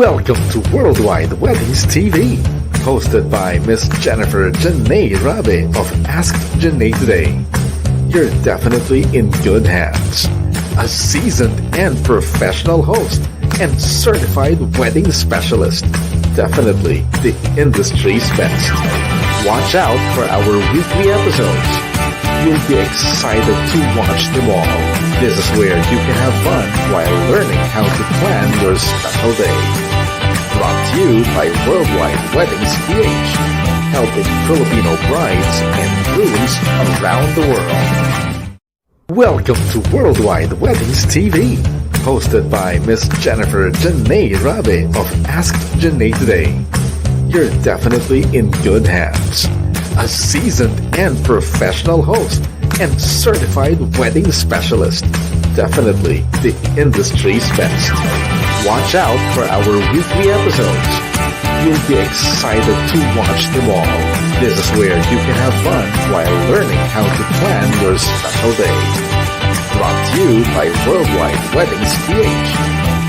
Welcome to Worldwide Weddings TV, hosted by Miss Jennifer Janae Rabe of Ask Janae Today. You're definitely in good hands. A seasoned and professional host and certified wedding specialist. Definitely the industry's best. Watch out for our weekly episodes. You'll be excited to watch them all. This is where you can have fun while learning how to plan your special day. Brought to you by Worldwide Weddings PH, helping Filipino brides and grooms around the world. Welcome to Worldwide Weddings TV, hosted by Miss Jennifer Janae Rabe of Ask Janae Today. You're definitely in good hands. A seasoned and professional host and certified wedding specialist. Definitely the industry's best. Watch out for our weekly episodes. You'll be excited to watch them all. This is where you can have fun while learning how to plan your special day. Brought to you by Worldwide Weddings PH,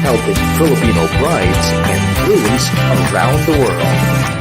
helping Filipino brides and grooms around the world.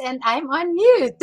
and I'm on mute.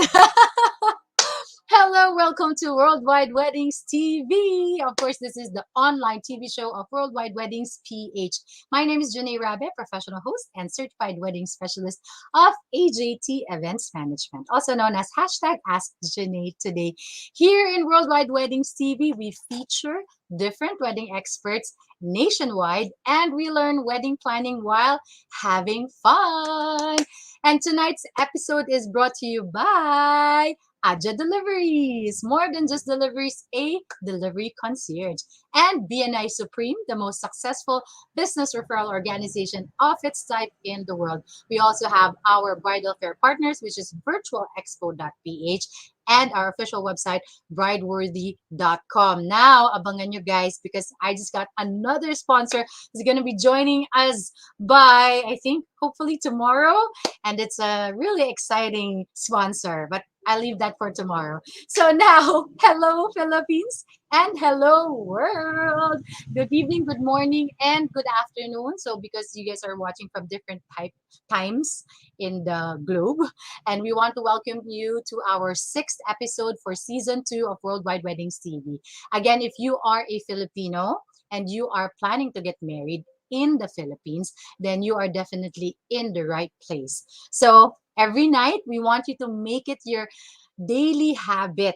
Hello, welcome to Worldwide Weddings TV. Of course, this is the online TV show of Worldwide Weddings PH. My name is Janae Rabe, professional host and certified wedding specialist of AJT Events Management, also known as hashtag Ask Janae Today. Here in Worldwide Weddings TV, we feature different wedding experts nationwide and we learn wedding planning while having fun. And tonight's episode is brought to you by Aja Deliveries, more than just deliveries, a delivery concierge. And BNI Supreme, the most successful business referral organization of its type in the world. We also have our bridal fair partners, which is virtualexpo.ph, and our official website, brideworthy.com. Now, abangan nyo guys, because I just got another sponsor who's going to be joining us by, I think, hopefully tomorrow. And it's a really exciting sponsor, but I'll leave that for tomorrow. So now, hello Philippines and hello world. Good evening, good morning, and good afternoon. So because you guys are watching from different times in the globe, and we want to welcome you to our sixth episode for season 2 of Worldwide Weddings TV. Again, if you are a Filipino and you are planning to get married in the Philippines, then you are definitely in the right place. So every night, we want you to make it your daily habit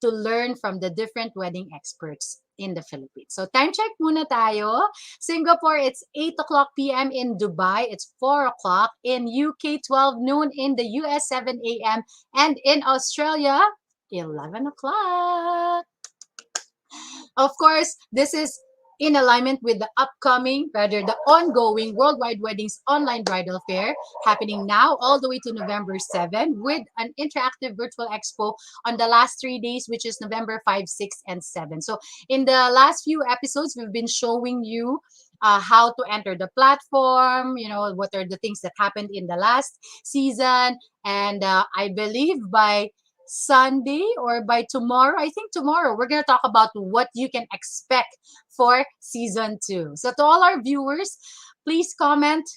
to learn from the different wedding experts in the Philippines. So time check muna tayo. Singapore, it's 8 o'clock p.m. In Dubai, it's 4 o'clock. In UK, 12 noon. In the US, 7 a.m. And in Australia, 11 o'clock. Of course, this is in alignment with the ongoing Worldwide Weddings Online Bridal Fair happening now all the way to November 7 with an interactive virtual expo on the last 3 days, which is November 5, 6, and 7. So in the last few episodes, we've been showing you how to enter the platform, what are the things that happened in the last season. And I believe by Sunday or by tomorrow, I think tomorrow, we're going to talk about what you can expect for season 2. So to all our viewers, please comment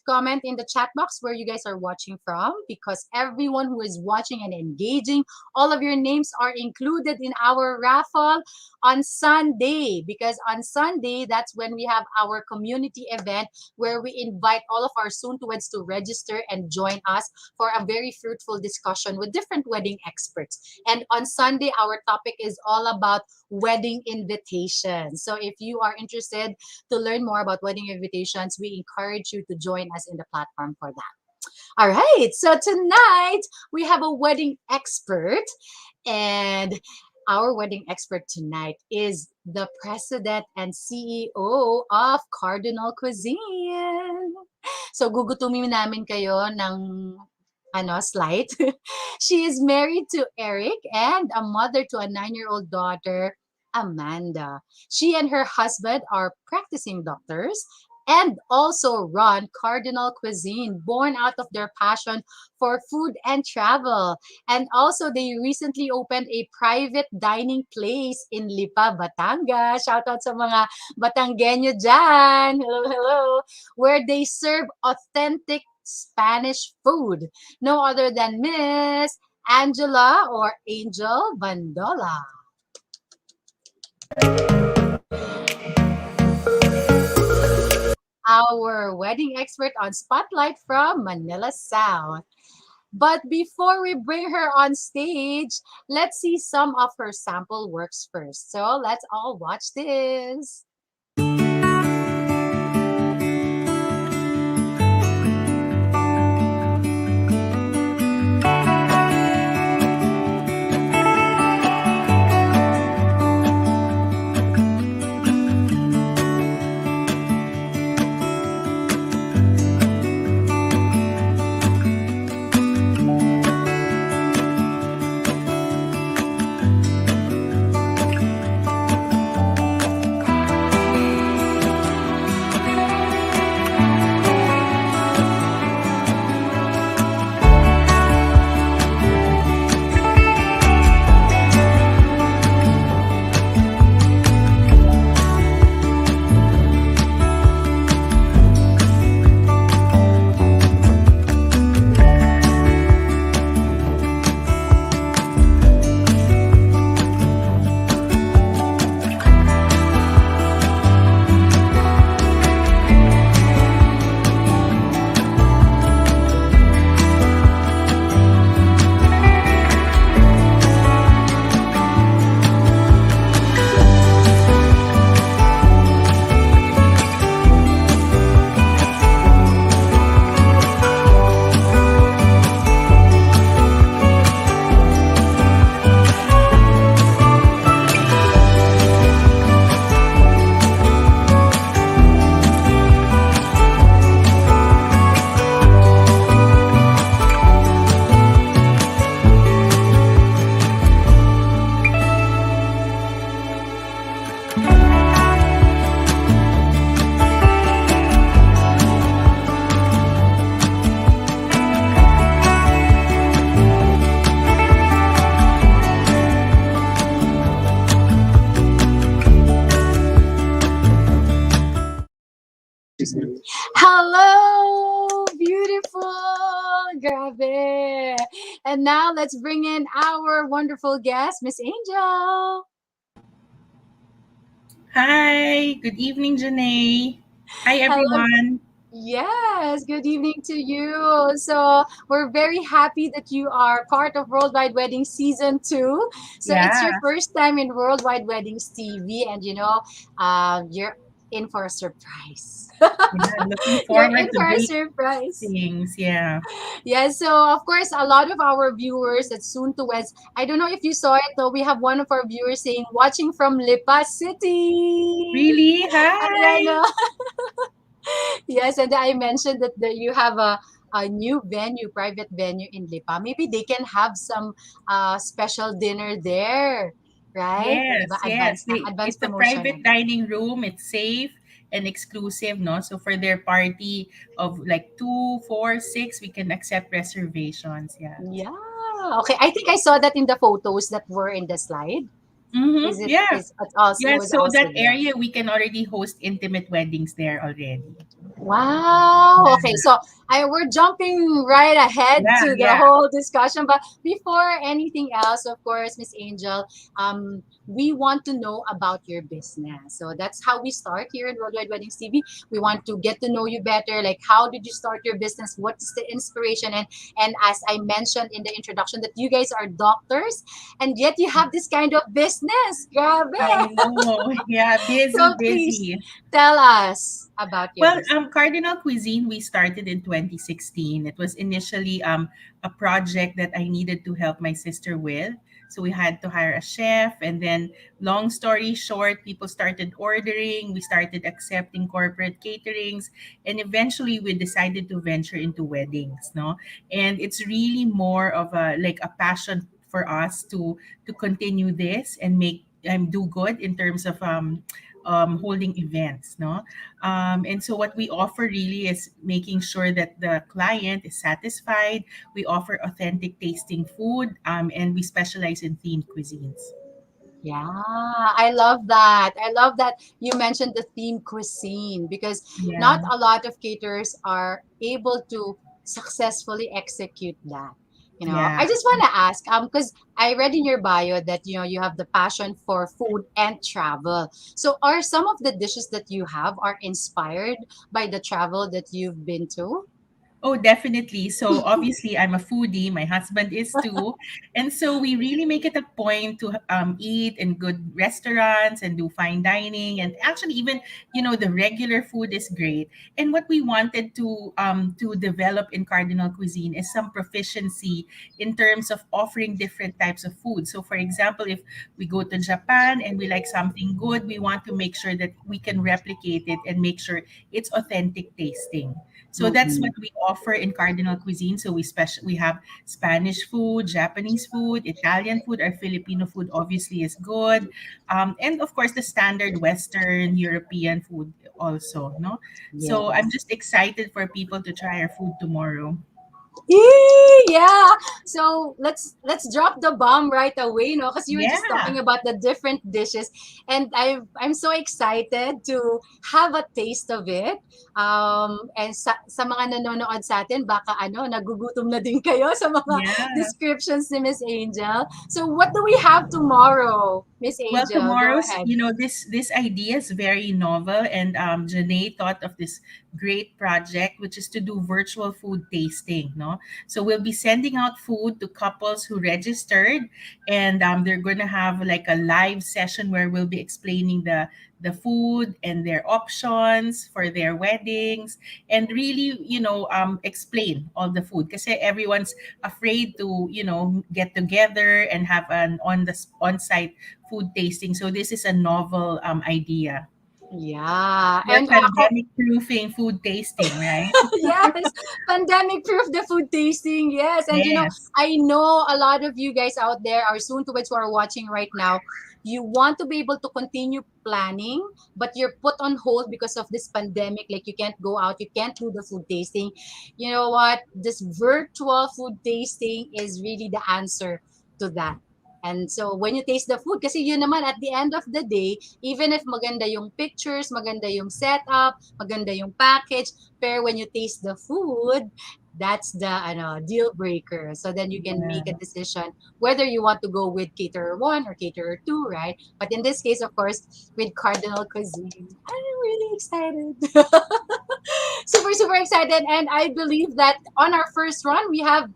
in the chat box where you guys are watching from, because everyone who is watching and engaging, all of your names are included in our raffle on Sunday, because on Sunday, that's when we have our community event where we invite all of our soon-to-weds to register and join us for a very fruitful discussion with different wedding experts. And on Sunday, our topic is all about wedding invitations. So if you are interested to learn more about wedding invitations, we encourage you to join us in the platform for that. All right, so tonight we have a wedding expert, and our wedding expert tonight is the president and CEO of Cardinal Cuisine. So gugutumin namin kayo ng slide. She is married to Eric and a mother to a 9-year-old daughter, Amanda. She and her husband are practicing doctors and also run Cardinal Cuisine, born out of their passion for food and travel. And also, they recently opened a private dining place in Lipa, Batangas. Shout out sa mga Batanggenyo dyan. Hello, hello. Where they serve authentic Spanish food. No other than Miss Angela or Angel Bandola. Our wedding expert on Spotlight from Manila-South. But before we bring her on stage, let's see some of her sample works first. So let's all watch this. And now let's bring in our wonderful guest, Miss Angel. Hi, good evening, Janae. Hi, Hello. everyone. Yes, good evening to you. So we're very happy that you are part of Worldwide Weddings Season 2. So it's Yeah, your first time in Worldwide Weddings TV, and you're in for a surprise. yeah, looking You're in forward to for a great surprise. things. Yeah, Yeah, so of course, a lot of our viewers at Soon to Weds, I don't know if you saw it though, we have one of our viewers saying, watching from Lipa City. really. Ayan, Hi. yes, and I mentioned that you have a new venue, private venue in Lipa. Maybe they can have some special dinner there, right? Yes, Diba? yes. Advance It's a promotion. private dining room. It's safe and exclusive, no? So for their party of like two, four, six, we can accept reservations. Yeah. Yeah. Okay. I think I saw that in the photos that were in the slide. Mm-hmm. Yeah. It Yeah. was So also that there. area we can already host intimate weddings there already. Wow. Okay, Yeah. so we're jumping right ahead Yeah. to the Yeah. whole discussion. But before anything else, of course, Miss Angel, we want to know about your business. So that's how we start here in Worldwide Weddings TV. We want to get to know you better. Like, how did you start your business? What is the inspiration? And as I mentioned in the introduction, that you guys are doctors, and yet you have this kind of business. Grabe. I know. Yeah. Busy, So please busy. tell us about your Well, business. Cardinal Cuisine, we started in 2016. It was initially a project that I needed to help my sister with. So we had to hire a chef. And then, long story short, people started ordering. We started accepting corporate caterings. And eventually, we decided to venture into weddings. No? And it's really more of a passion for us to continue this and make do good in terms of holding events. No? And so what we offer really is making sure that the client is satisfied. We offer authentic tasting food, and we specialize in themed cuisines. Yeah, I love that. I love that you mentioned the theme cuisine because not Yeah, a lot of caterers are able to successfully execute that. I yeah. just want to ask, because I read in your bio that you have the passion for food and travel. So, are some of the dishes that you have are inspired by the travel that you've been to? Oh, definitely. So obviously, I'm a foodie. My husband is too, and so we really make it a point to eat in good restaurants and do fine dining. And actually, even the regular food is great. And what we wanted to develop in Cardinal Cuisine is some proficiency in terms of offering different types of food. So, for example, if we go to Japan and we like something good, we want to make sure that we can replicate it and make sure it's authentic tasting. So that's what Mm-mm. we offer in Cardinal Cuisine. So we have Spanish food, Japanese food, Italian food. Our Filipino food obviously is good, and of course the standard Western European food also. No, so I'm Yes. just excited for people to try our food tomorrow. Yeah. So let's drop the bomb right away, because you were just Yeah. talking about the different dishes, and I'm so excited to have a taste of it. And sa mga nanonood sa atin, baka nagugutom na din kayo sa mga Yeah. descriptions ni Miss Angel. So what do we have tomorrow, Miss Well, Angel? Go tomorrow's, ahead. this idea is very novel, and Janae thought of this great project, which is to do virtual food tasting. No, so we'll be sending out food to couples who registered, and they're gonna have like a live session where we'll be explaining the food and their options for their weddings, and really, explain all the food because everyone's afraid to get together and have an on site food tasting. So this is a novel idea. Yeah. We're And pandemic proofing food tasting, right? yes, pandemic proof the food tasting. Yes, and Yes. I know a lot of you guys out there are soon to who are watching right now. You want to be able to continue planning, but you're put on hold because of this pandemic. Like you can't go out, you can't do the food tasting. You know what? This virtual food tasting is really the answer to that. And so when you taste the food, kasi yun naman at the end of the day, even if maganda yung pictures, maganda yung setup, maganda yung package, pero when you taste the food, that's the deal breaker. So then you can make a Yeah. decision whether you want to go with caterer 1 or caterer 2, right? But in this case, of course, with Cardinal Cuisine, I'm really excited. Super, super excited. And I believe that on our first run, we have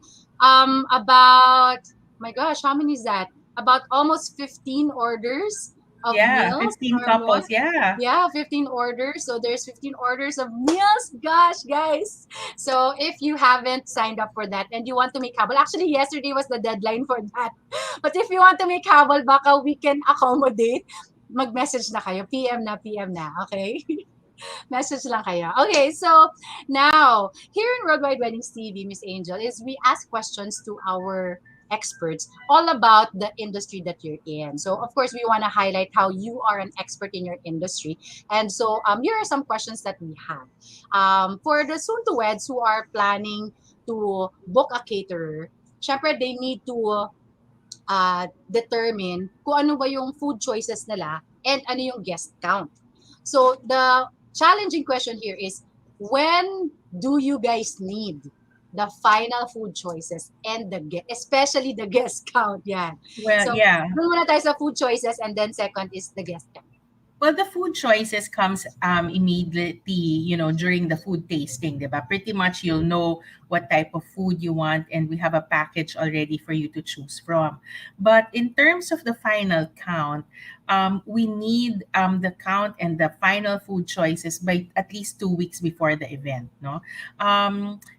about, my gosh, how many is that? About almost 15 orders of Yeah, meals 15 or more. couples. Yeah. Yeah, 15 orders. So there's 15 orders of meals. Gosh, guys. So if you haven't signed up for that and you want to make habol, actually yesterday was the deadline for that. But if you want to make habol, baka we can accommodate. Mag-message na kayo. PM na. Okay? Message lang kayo. Okay, so now, here in Worldwide Weddings TV, Miss Angel, is we ask questions to our experts all about the industry that you're in. So, of course, we want to highlight how you are an expert in your industry. And so, here are some questions that we have. For the soon-to-weds who are planning to book a caterer, syempre, they need to determine kung ano ba yung food choices nila and ano yung guest count. So the challenging question here is, when do you guys need the final food choices and especially the guest count? Yan. Well, So, yeah. doon muna tayo sa food choices and then second is the guest count. Well, the food choices comes immediately, during the food tasting, diba? Pretty much you'll know what type of food you want, and we have a package already for you to choose from. But in terms of the final count, we need the count and the final food choices by at least 2 weeks before the event, no?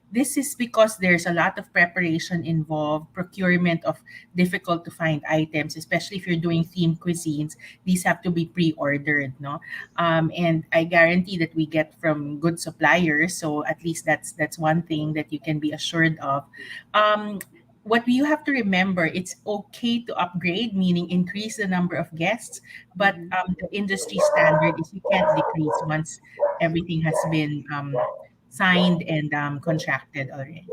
This is because there's a lot of preparation involved, procurement of difficult to find items, especially if you're doing themed cuisines. These have to be pre-ordered, no? And I guarantee that we get from good suppliers, so at least that's one thing that you can be assured of. What you have to remember, it's okay to upgrade, meaning increase the number of guests, but the industry standard is you can't decrease once everything has been signed and contracted already.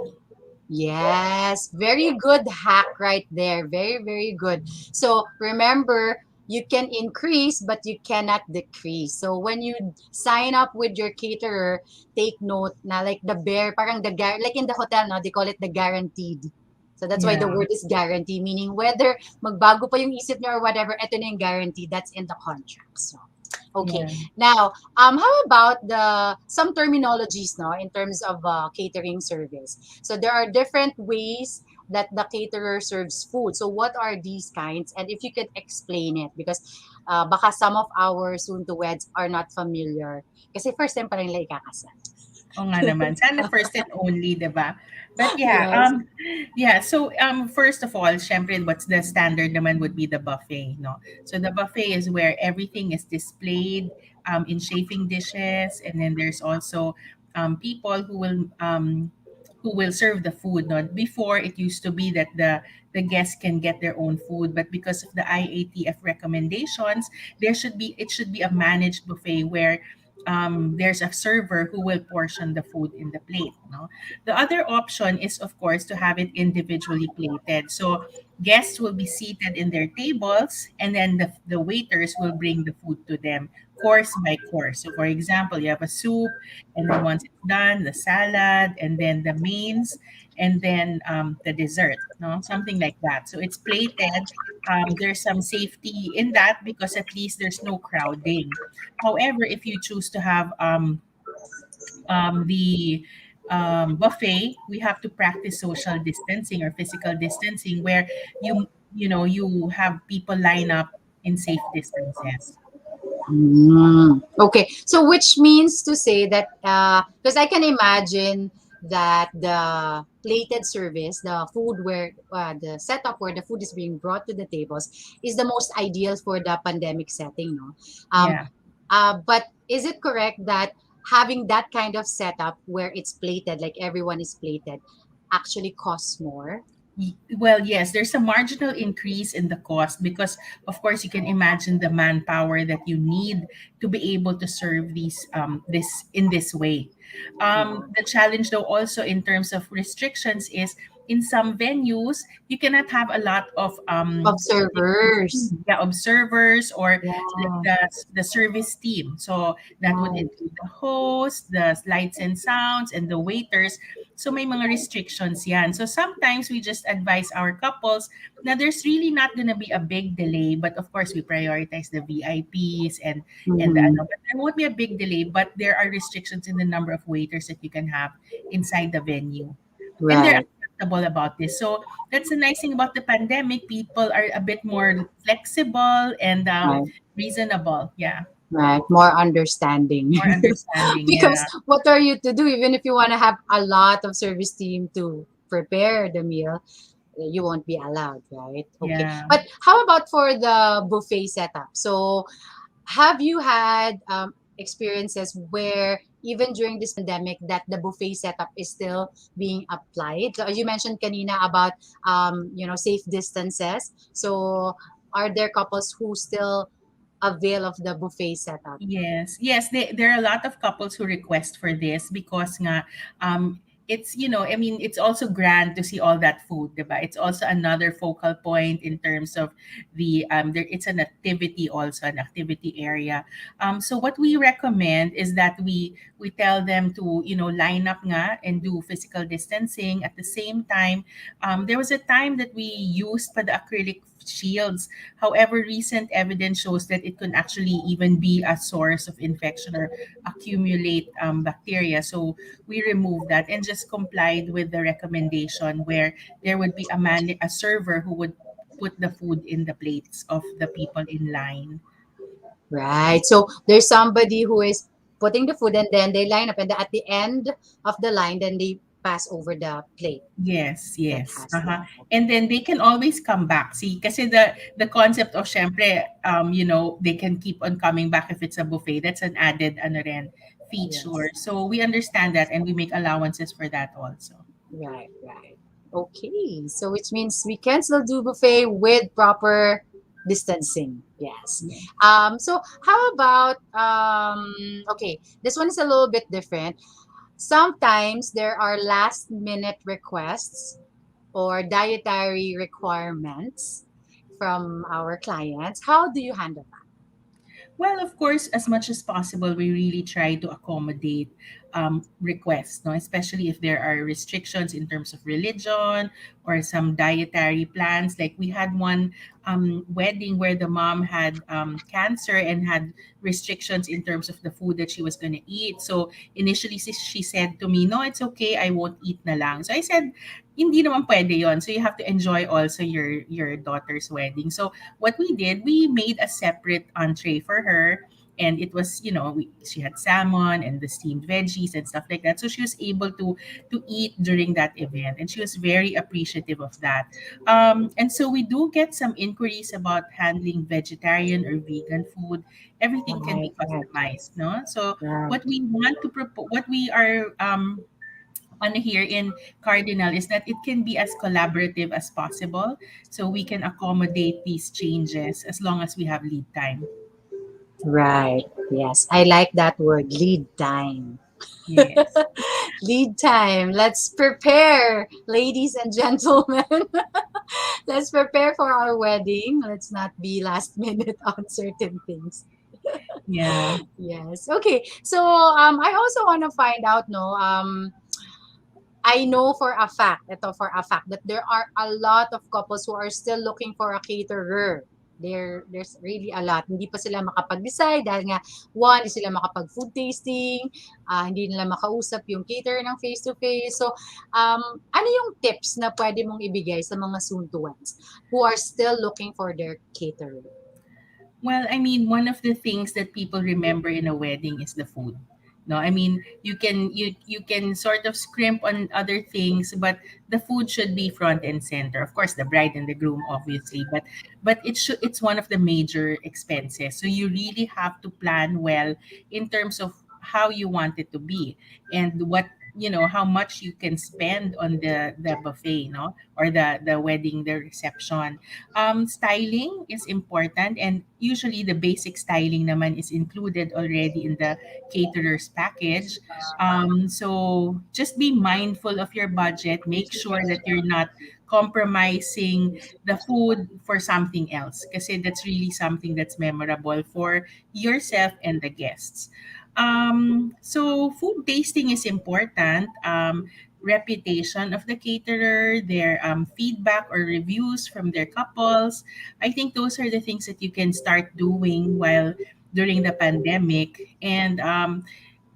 Yes, very good hack right there. Very, very good. So remember, you can increase, but you cannot decrease. So when you sign up with your caterer, take note na like the bear, parang like in the hotel, no, they call it the guaranteed. So that's why the Yeah. word is guarantee, meaning whether magbago pa yung isip niya or whatever, ito na yung guarantee. That's in the contract. So okay. Yeah. Now, how about the some terminologies, no, in terms of catering service? So there are different ways that the caterer serves food. So what are these kinds? And if you could explain it, because baka some of our soon-to-weds are not familiar. Kasi first time pa rin nila ikakasal. Oo nga naman. Sana first and only, 'di ba? But yeah, Yes. yeah, so first of all, syempre what's the standard naman would be the buffet, no? So the buffet is where everything is displayed in chafing dishes, and then there's also people who will serve the food, no? Before it used to be that the guests can get their own food, but because of the IATF recommendations, it should be a managed buffet where there's a server who will portion the food in the plate. No, the other option is of course to have it individually plated. So guests will be seated in their tables, and then the waiters will bring the food to them course by course. So for example, you have a soup, and then once it's done, the salad, and then the mains, and then the dessert. No, something like that. So it's plated. There's some safety in that because at least there's no crowding. However, if you choose to have the buffet, we have to practice social distancing or physical distancing, where you have people line up in safe distances. Okay, so which means to say that because I can imagine that the plated service, the food where the setup where the food is being brought to the tables, is the most ideal for the pandemic setting, no? Um, Yeah. but is it correct that having that kind of setup where it's plated, like everyone is plated, actually costs more? Well, yes, there's a marginal increase in the cost because, of course, you can imagine the manpower that you need to be able to serve this in this way. The challenge, though, also in terms of restrictions is in some venues you cannot have a lot of Observers. yeah, observers or like Yeah. the service team. So that would Right. include the host, the lights and sounds, and the waiters. So may mga restrictions yan. So sometimes we just advise our couples na there's really not gonna be a big delay, but of course we prioritize the VIPs and the Mm-hmm. ano. But there won't be a big delay, but there are restrictions in the number of waiters that you can have inside the venue. And they're Right. acceptable about this. So that's the nice thing about the pandemic. People are a bit more flexible and Right. reasonable. Yeah, Right. More understanding. more understanding. Because Yeah, what are you to do even if you want to have a lot of service team to prepare the meal, you won't be allowed, right? Okay. yeah. But how about for the buffet setup? So have you had experiences where even during this pandemic that the buffet setup is still being applied? So you mentioned kanina about safe distances. So are there couples who still avail of the buffet setup? Yes, yes. There are a lot of couples who request for this because nga, it's I mean it's also grand to see all that food, diba? It's also another focal point in terms of the it's an activity, also an activity area. So what we recommend is that we tell them to line up nga and do physical distancing at the same time. There was a time that we used pa the acrylic shields. However, recent evidence shows that it can actually even be a source of infection or accumulate bacteria. So we removed that and just complied with the recommendation where there would be a server who would put the food in the plates of the people in line. Right. So there's somebody who is putting the food and then they line up and at the end of the line then they pass over the plate Yes, that yes. has Uh-huh. that. And then they can always come back. See, kasi the concept of syempre, they can keep on coming back if it's a buffet. That's an added ano rin, feature. Yes. So we understand that and we make allowances for that also. Right, right. Okay. So which means we can still do buffet with proper distancing. Yes. Yeah. So how about okay, this one is a little bit different. Sometimes there are last minute requests or dietary requirements from our clients. How do you handle Well, of course, as much as possible, we really try to accommodate requests, no? Especially if there are restrictions in terms of religion or some dietary plans. Like we had one wedding where the mom had cancer and had restrictions in terms of the food that she was going to eat. So initially, she said to me, "No, it's okay. I won't eat na lang." So I said, "Hindi naman pwede yon. So you have to enjoy also your daughter's wedding." So what we did, we made a separate entree for her. And it was, she had salmon and the steamed veggies and stuff like that. So she was able to eat during that event, and she was very appreciative of that. And so we do get some inquiries about handling vegetarian or vegan food. that? Everything can Right, be right, customized, no? So right. what we want to propose, what we are on here in Cardinal is that it can be as collaborative as possible, so we can accommodate these changes as long as we have lead time. Right. Yes. I like that word, lead time. Yes. Lead time. Let's prepare, ladies and gentlemen. Let's prepare for our wedding. Let's not be last minute on certain things. Yeah. Yes. Okay. So I also want to find out no I know for a fact, ito for a fact, that there are a lot of couples who are still looking for a caterer. There's really a lot. Hindi pa sila makapag-decide dahil nga, one, hindi sila makapag-food tasting, hindi nila makausap yung caterer ng face-to-face. So, ano yung tips na pwede mong ibigay sa mga soon-to-ones who are still looking for their caterer? Well, I mean, one of the things that people remember in a wedding is the food. No, I mean, you can sort of scrimp on other things, but the food should be front and center. Of course, the bride and the groom, obviously, but it's one of the major expenses. So you really have to plan well in terms of how you want it to be and what how much you can spend on the buffet, no, or the wedding, the reception. Styling is important, and usually the basic styling naman is included already in the caterer's package. So just be mindful of your budget. Make sure that you're not compromising the food for something else, kasi that's really something that's memorable for yourself and the guests. So food tasting is important. Reputation of the caterer, their feedback or reviews from their couples. I think those are the things that you can start doing while during the pandemic. And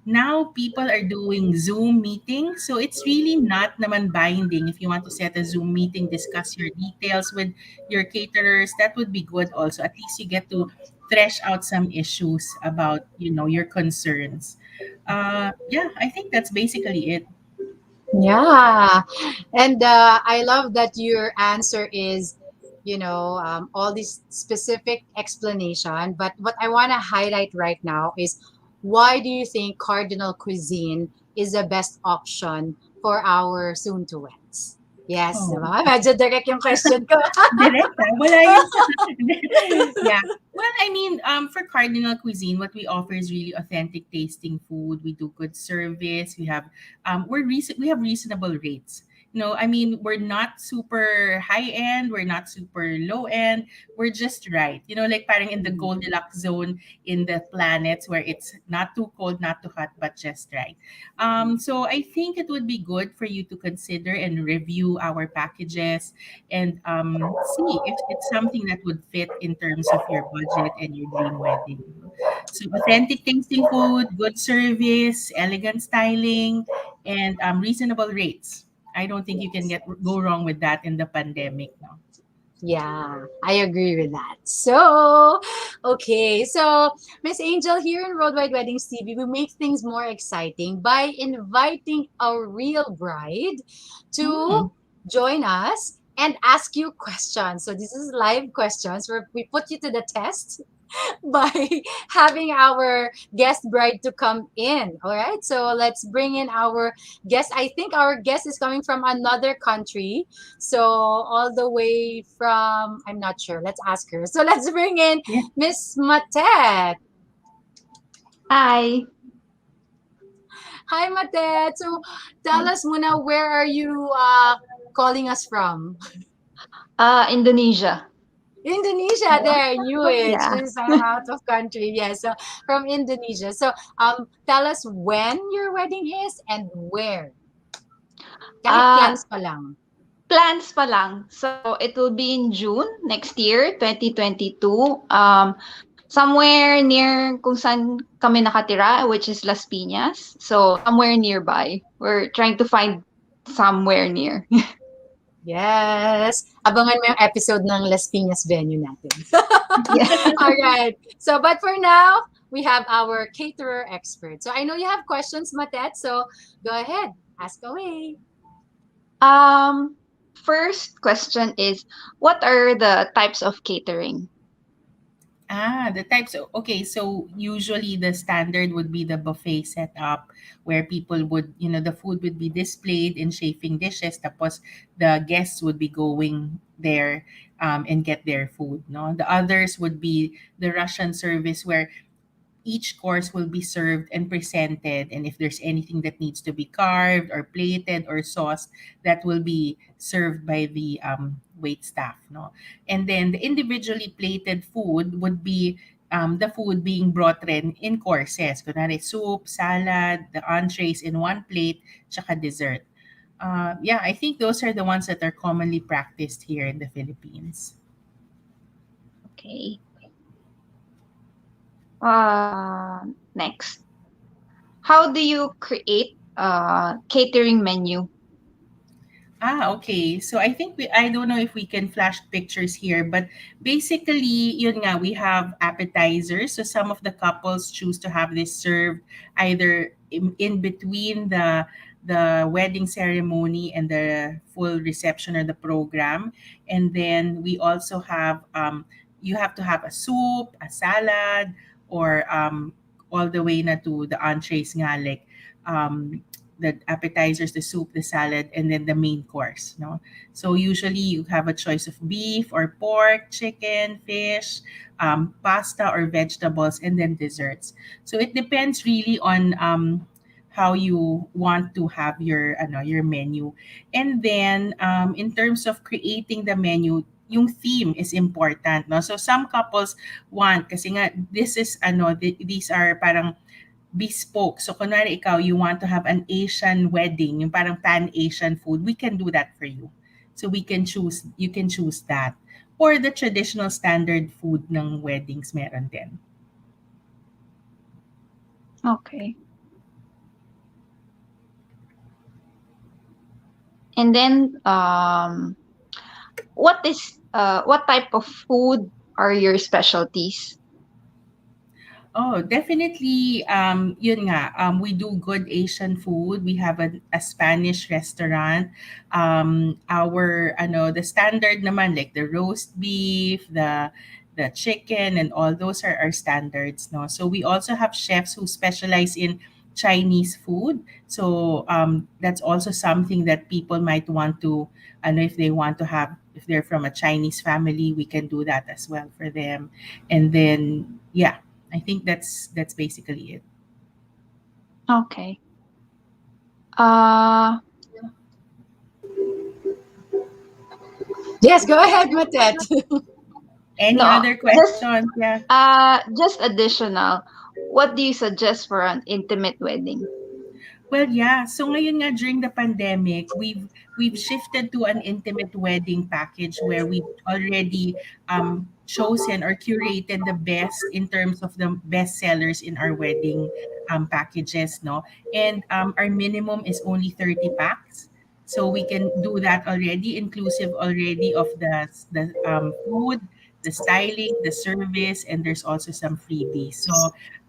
now people are doing Zoom meetings. So it's really not naman binding. If you want to set a Zoom meeting, discuss your details with your caterers, that would be good also. At least you get to thresh out some issues about, your concerns. Yeah, I think that's basically it. Yeah. And I love that your answer is, all this specific explanation. But what I want to highlight right now is, why do you think Cardinal Cuisine is the best option for our soon to weds? Yes, Oh. diba? Medyo direct yung question ko. Direct, ah. Wala yung yeah. Well, I mean, for Cardinal Cuisine, what we offer is really authentic tasting food. We do good service. We have reasonable rates. I mean, we're not super high end. We're not super low end. We're just right. Like parang in the Goldilocks zone in the planets where it's not too cold, not too hot, but just right. So I think it would be good for you to consider and review our packages and see if it's something that would fit in terms of your budget and your dream wedding. So authentic tasting food, good service, elegant styling, and reasonable rates. I don't think you can go wrong with that in the pandemic. No. Yeah, I agree with that. So, okay. So, Miss Angel, here in Worldwide Weddings TV, we make things more exciting by inviting a real bride to Hmm. join us and ask you questions. So, this is live questions where we put you to the test by having our guest bride to come in. All right. So let's bring in our guest. I think our guest is coming from another country. So all the way from, I'm not sure. Let's ask her. So let's bring in Yeah. Miss Matet. Hi, Hi, Matet. So tell us muna, where are you calling us from? Indonesia. Indonesia, there, I knew it. Yeah. She's out of country. Yes, so from Indonesia. So, tell us when your wedding is and where. Kahit Uh, plans pa lang. Plans pa lang. So it will be in June next year, 2022. Somewhere near kung saan kami nakatira, which is Las Piñas. So somewhere nearby. We're trying to find somewhere near. Yes. Abangan mo yung episode ng Las Piñas venue natin. Yeah. All right. So, but for now, we have our caterer expert. So, I know you have questions, Matet. So, go ahead. Ask away. Um, First question is, what are the types of catering? The types. Okay, so usually the standard would be the buffet setup where people would, the food would be displayed in chafing dishes. Tapos the guests would be going there and get their food. No, the others would be the Russian service where each course will be served and presented, and if there's anything that needs to be carved or plated or sauced, that will be served by the wait staff, no. And then the individually plated food would be the food being brought in courses, kunwari soup, salad, the entrees in one plate, tsaka dessert. Yeah, I think those are the ones that are commonly practiced here in the Philippines. Okay. Next. How do you create a catering menu? Okay. So I don't know if we can flash pictures here, but basically, yun nga, we have appetizers. So some of the couples choose to have this served either in between the wedding ceremony and the full reception or the program. And then we also have you have to have a soup, a salad, or all the way na to the entrees nga, like um the appetizers, the soup, the salad, and then the main course. No, so usually you have a choice of beef or pork, chicken, fish, pasta or vegetables, and then desserts. So it depends really on how you want to have your menu. And then in terms of creating the menu, yung theme is important, no? So some couples want, kasi nga this is these are parang bespoke. So kunwari ikaw, you want to have an Asian wedding, yung parang pan-Asian food, we can do that for you. So you can choose that. Or the traditional standard food ng weddings meron din. Okay. And then, what type of food are your specialties? Oh, definitely. Yun nga. We do good Asian food. We have a Spanish restaurant. The standard naman, like the roast beef, the chicken, and all those are our standards. No, so we also have chefs who specialize in Chinese food. So that's also something that people might want to. If they want to have, if they're from a Chinese family, we can do that as well for them. And then yeah, I think that's basically it. Okay. Uh, Yes, go ahead, Matet. Any no, other questions? Yeah. just additional. What do you suggest for an intimate wedding? Well, yeah. So ngayon nga during the pandemic, we've shifted to an intimate wedding package where we've already chosen or curated the best in terms of the best sellers in our wedding packages, no? And our minimum is only 30 packs. So we can do that already, inclusive already of the food, the styling, the service, and there's also some freebies. So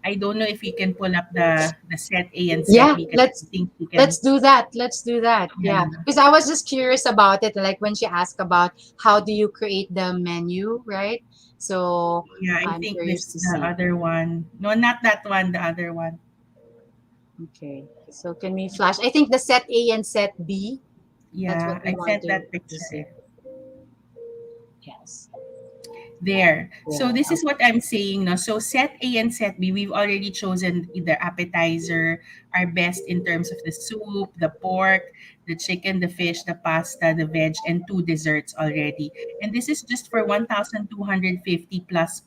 I don't know if you can pull up the set A and set Yeah, B because I let's think you let's can. do that. Let's do that. Yeah, Yeah, because I was just curious about it. Like when she asked about how do you create the menu, right? So yeah, I I'm think curious this to the see. other one. No, not that one. The other one. Okay, so can we flash? I think the set A and set B. That's what Yeah, we I want sent that to see. picture. Yes. There. Yeah. So this is what I'm saying. No? So set A and set B, we've already chosen either appetizer, our best in terms of the soup, the pork, the chicken, the fish, the pasta, the veg, and two desserts already. And this is just for 1,250 plus,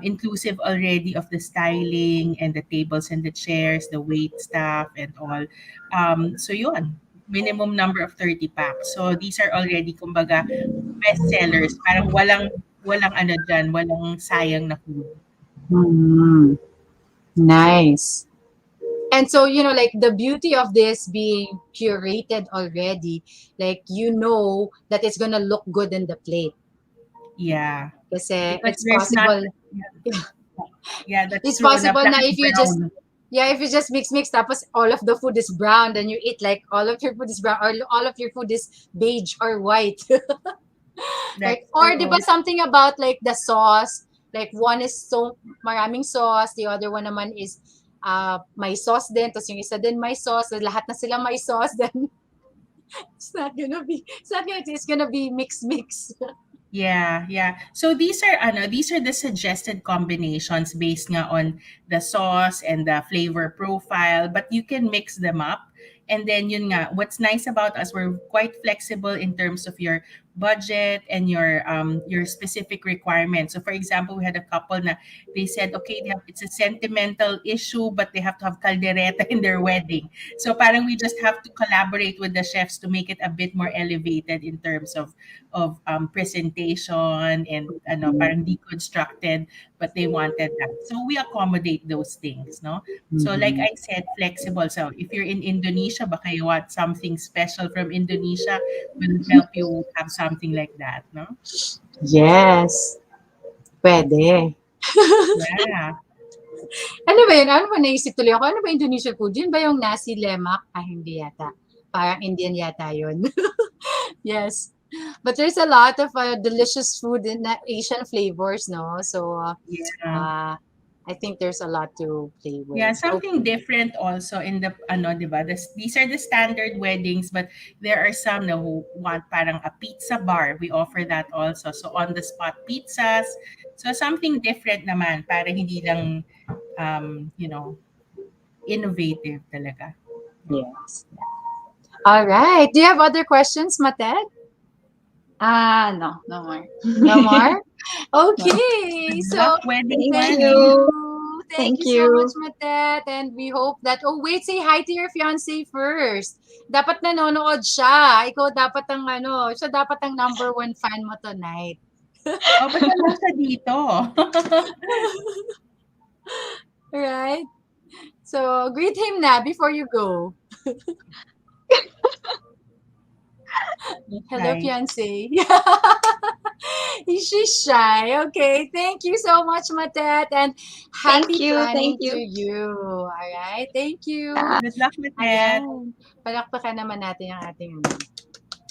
inclusive already of the styling and the tables and the chairs, the wait staff, and all. So yun, minimum number of 30 packs. So these are already, kumbaga, bestsellers. Parang walang ano diyan, walang sayang na food. Hmm. Nice. And so, like the beauty of this being curated already, like that it's gonna look good in the plate. Yeah. Kasi Because there's not, yeah, that's it's true, na possible na black if you just brown. yeah, if you just mix tapos all of the food is brown, then you eat like all of your food is brown or all of your food is beige or white. Right? That's Or true. diba something about like the sauce, like one is so maraming sauce, the other one naman is may sauce din, tapos yung isa din may sauce, so lahat na sila may sauce, then it's gonna be mix. Yeah, yeah. So these are the suggested combinations based nga on the sauce and the flavor profile, but you can mix them up. And then yun nga, what's nice about us, we're quite flexible in terms of your budget and your specific requirements. So for example, we had a couple na they said, okay, it's a sentimental issue, but they have to have caldereta in their wedding. So parang we just have to collaborate with the chefs to make it a bit more elevated in terms of presentation and parang deconstructed, but they wanted that. So we accommodate those things, no? So like Mhm. I said, flexible. So if you're in Indonesia, baka you want something special from Indonesia, we'll help you have something like that, no? Yes. Pwede. Yeah. Ano ba yun? Ano ba naisip tuloy ako? Ano ba Indonesian food? Yun ba yung nasi lemak? Hindi yata. Parang Indian yata yun. Yes. But there's a lot of delicious food in Asian flavors, no? So, Yeah. uh, I think there's a lot to play Yeah, with. something Okay. different also in the ano, 'di ba? These are the standard weddings, but there are some na who want parang a pizza bar. We offer that also. So on the spot pizzas. So something different naman para hindi lang you know, innovative talaga. Yes. All right. Do you have other questions, Matet? No, no more. No more? No. Okay. Good So luck wedding Thank thank planning. you. you. Thank Thank you so much, you. Matet. And we hope that, oh wait, say hi to your fiancé first. Dapat nanonood siya. Ikaw dapat ang ano, siya dapat ang number one fan mo tonight. Oh, ba't wala siya dito? Right? So, greet him na before you go. Hello, Hi. fiancé. She's shy. Okay. Thank you so much, Matet. And Thank happy you. Thank planning to you. you. All right. Thank you. Yeah. Good luck with that. Ayan. Palakpakan naman natin ang ating ano.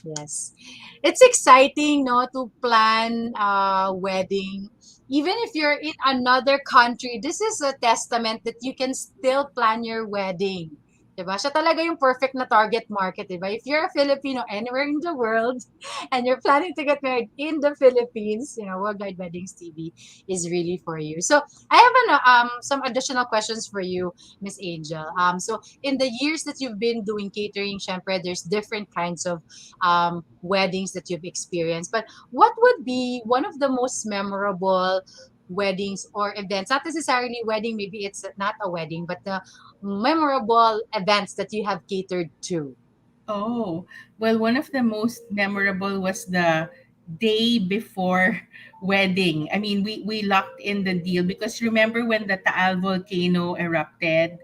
Yes. It's exciting, no, to plan a wedding. Even if you're in another country, this is a testament that you can still plan your wedding. Diba? Siya talaga yung perfect na target market, diba? If you're a Filipino anywhere in the world and you're planning to get married in the Philippines, Worldwide Weddings TV is really for you. So I have some additional questions for you, Miss Angel. So in the years that you've been doing catering, syempre, there's different kinds of weddings that you've experienced. But what would be one of the most memorable weddings or events? Not necessarily wedding, maybe it's not a wedding, but the memorable events that you have catered to. Oh, well, one of the most memorable was the day before wedding. I mean, we locked in the deal because remember when the Taal volcano erupted,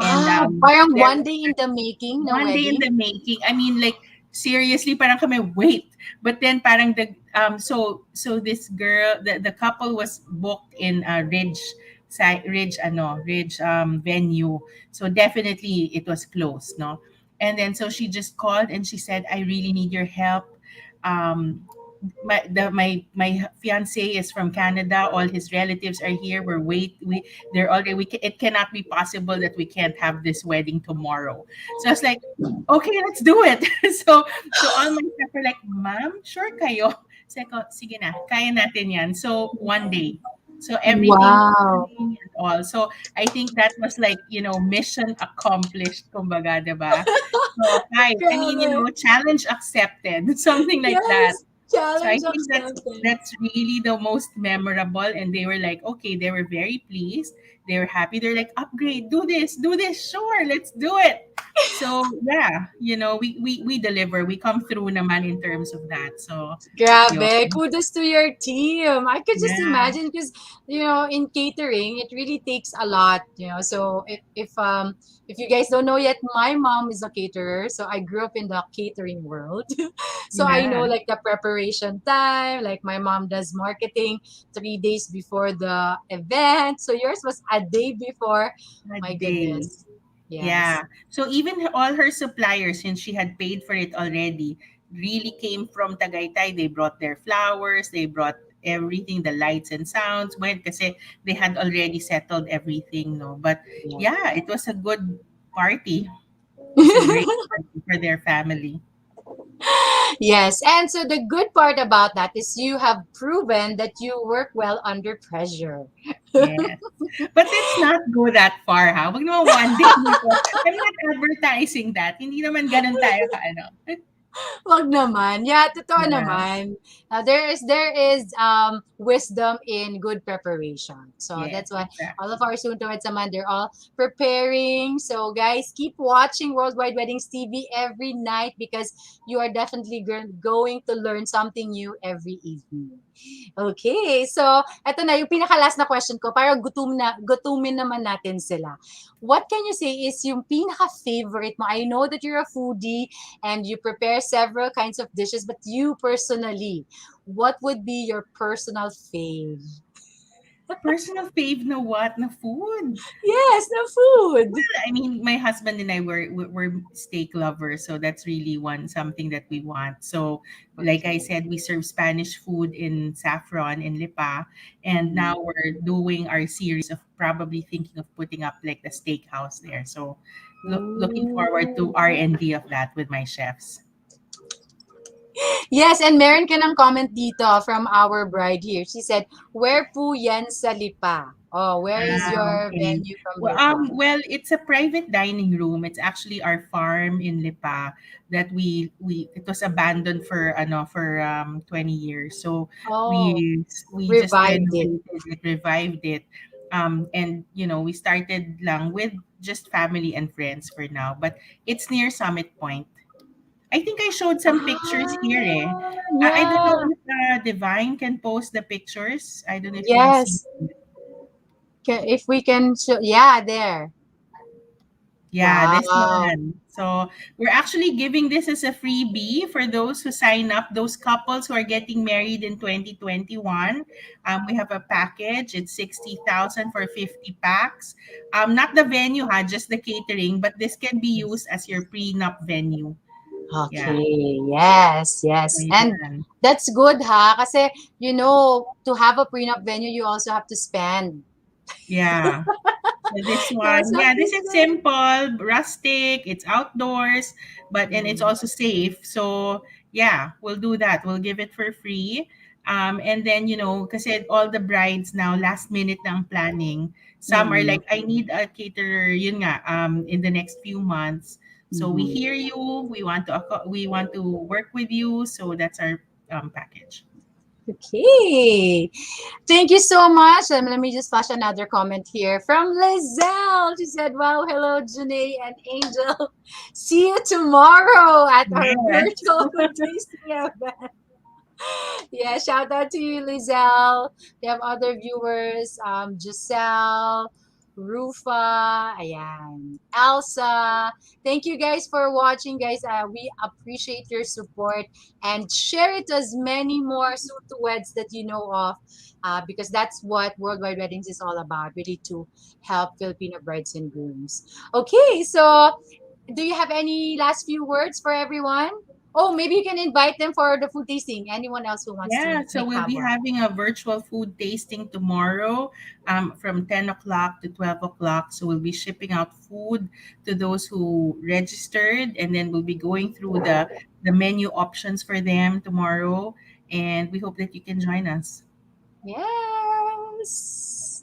and Parang there one day in the making na one day in wedding. the making. I mean, like seriously, parang kami wait. But then parang so this girl, the couple was booked in a ridge venue. So definitely it was close, no. And then so she just called and she said, "I really need your help. Um, my fiance is from Canada. All his relatives are here. They're already it cannot be possible that we can't have this wedding tomorrow." So I was like, "Okay, let's do it." So all my staff were like, "Ma'am, sure kayo." Sabi ko, "Sige na, kaya natin yan." So one day. So everything Wow. and all. So I think that was like, mission accomplished, kumbaga, diba? So, I mean, Grabe. challenge accepted, something like that. Yes. So I Challenge think that's accepted. that's really the most memorable. And they were like, okay, they were very pleased. They were happy. They're like, upgrade, do this, sure, let's do it. So yeah, we deliver. We come through naman in terms of that. So yun. Grabe, kudos to your team. I could just Yeah. imagine because in catering, it really takes a lot. So if you guys don't know yet, my mom is a caterer, so I grew up in the catering world. So I know Yeah. like the preparation time, like my mom does marketing 3 days before the event. So yours was a day before. A My day. goodness. Yes. Yeah. So even all her suppliers, since she had paid for it already, really came from Tagaytay. They brought their flowers, they brought everything, the lights and sounds, when kasi they had already settled everything, no. But Yeah. yeah, it was a good party. It was a great party for their family. Yes, and so the good part about that is you have proven that you work well under pressure. Yes. But let's not go that far, ha? Wag naman one day before. I'm not advertising that. Hindi naman ganun tayo ka, ano. Wag naman. Yeah, totoo Yeah. naman. There is wisdom in good preparation. So Yes, that's why all of exactly. our soon-to-weds naman, they're all preparing. So guys, keep watching Worldwide Weddings TV every night because you are definitely going to learn something new every evening. Okay, so eto na yung pinaka-last na question ko para gutumin naman natin sila. What can you say is yung pinaka-favorite mo? I know that you're a foodie and you prepare several kinds of dishes, but you personally, what would be your personal fave? Personal fave na what? Na food. Yes, the food. I mean, my husband and I were steak lovers, so that's really one something that we want. So, like I Okay. said, we serve Spanish food in Saffron in Lipa, and Mm. now we're doing our series of probably thinking of putting up like the steakhouse there. So, looking forward to Ooh. R&D of that with my chefs. Yes, and meron ka ng comment dito from our bride here. She said, where po yan sa Lipa? Oh, where is your Okay. venue from Well, Lipa? it's a private dining room. It's actually our farm in Lipa that we it was abandoned for 20 years. So Oh, we just revived it. renovated it, revived it. And we started lang with just family and friends for now, but it's near Summit Point. I think I showed some pictures here eh. Ah, I don't know yeah. if Divine can post the pictures. I don't know if you've seen. Yes. If we can show, yeah, there. Yeah, this Wow. one. So we're actually giving this as a freebie for those who sign up, those couples who are getting married in 2021. We have a package. It's 60,000 for 50 packs. Not the venue, just the catering, but this can be used as your prenup venue. Yeah. Okay, yes, yes. And Ayan. that's good ha kasi to have a prenup venue you also have to spend. Yeah. So this You one, also have yeah, to this is spend. simple, rustic, it's outdoors, and it's Mm, also safe. So yeah, we'll do that. We'll give it for free. And then because all the brides now last minute na ang planning. Some are mm, like, I need a caterer, yun nga, in the next few months. So we mhm. hear you. We want to work with you. So that's our package. Okay. Thank you so much. Let me just flash another comment here from Lizelle. She said, wow, hello, Janae and Angel. See you tomorrow at our Yes. virtual food tasting event. Yeah, shout out to you, Lizelle. We have other viewers, Giselle, Rufa, ayan, Elsa. Thank you guys for watching, guys. We appreciate your support and share it to as many more soon to weds that you know of, because that's what Worldwide Weddings is all about, really to help Filipino brides and grooms. Okay, so do you have any last few words for everyone? Oh, maybe you can invite them for the food tasting. Anyone else who wants to Yeah, so make we'll have be one. having a virtual food tasting tomorrow from 10 o'clock to 12 o'clock. So we'll be shipping out food to those who registered, and then we'll be going through the menu options for them tomorrow. And we hope that you can join us. Yes.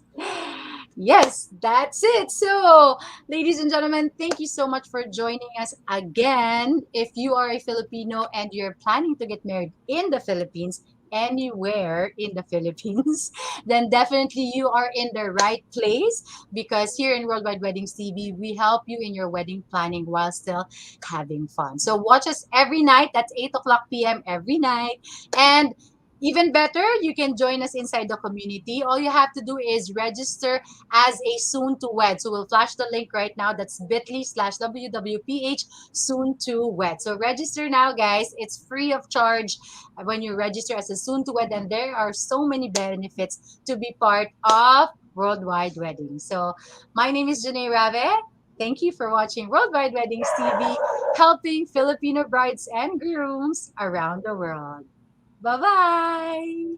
Yes, that's it. So, ladies and gentlemen, thank you so much for joining us again. If you are a Filipino and you're planning to get married in the Philippines, anywhere in the Philippines, then definitely you are in the right place because here in Worldwide Weddings TV, we help you in your wedding planning while still having fun. So, watch us every night. That's 8 o'clock p.m. every night. And even better, you can join us inside the community. All you have to do is register as a soon to wed. So we'll flash the link right now. That's bit.ly/WWPH soon to wed. So register now, guys. It's free of charge when you register as a soon to wed. And there are so many benefits to be part of Worldwide Weddings. So my name is Janae Rave. Thank you for watching Worldwide Weddings TV, helping Filipino brides and grooms around the world. Bye bye.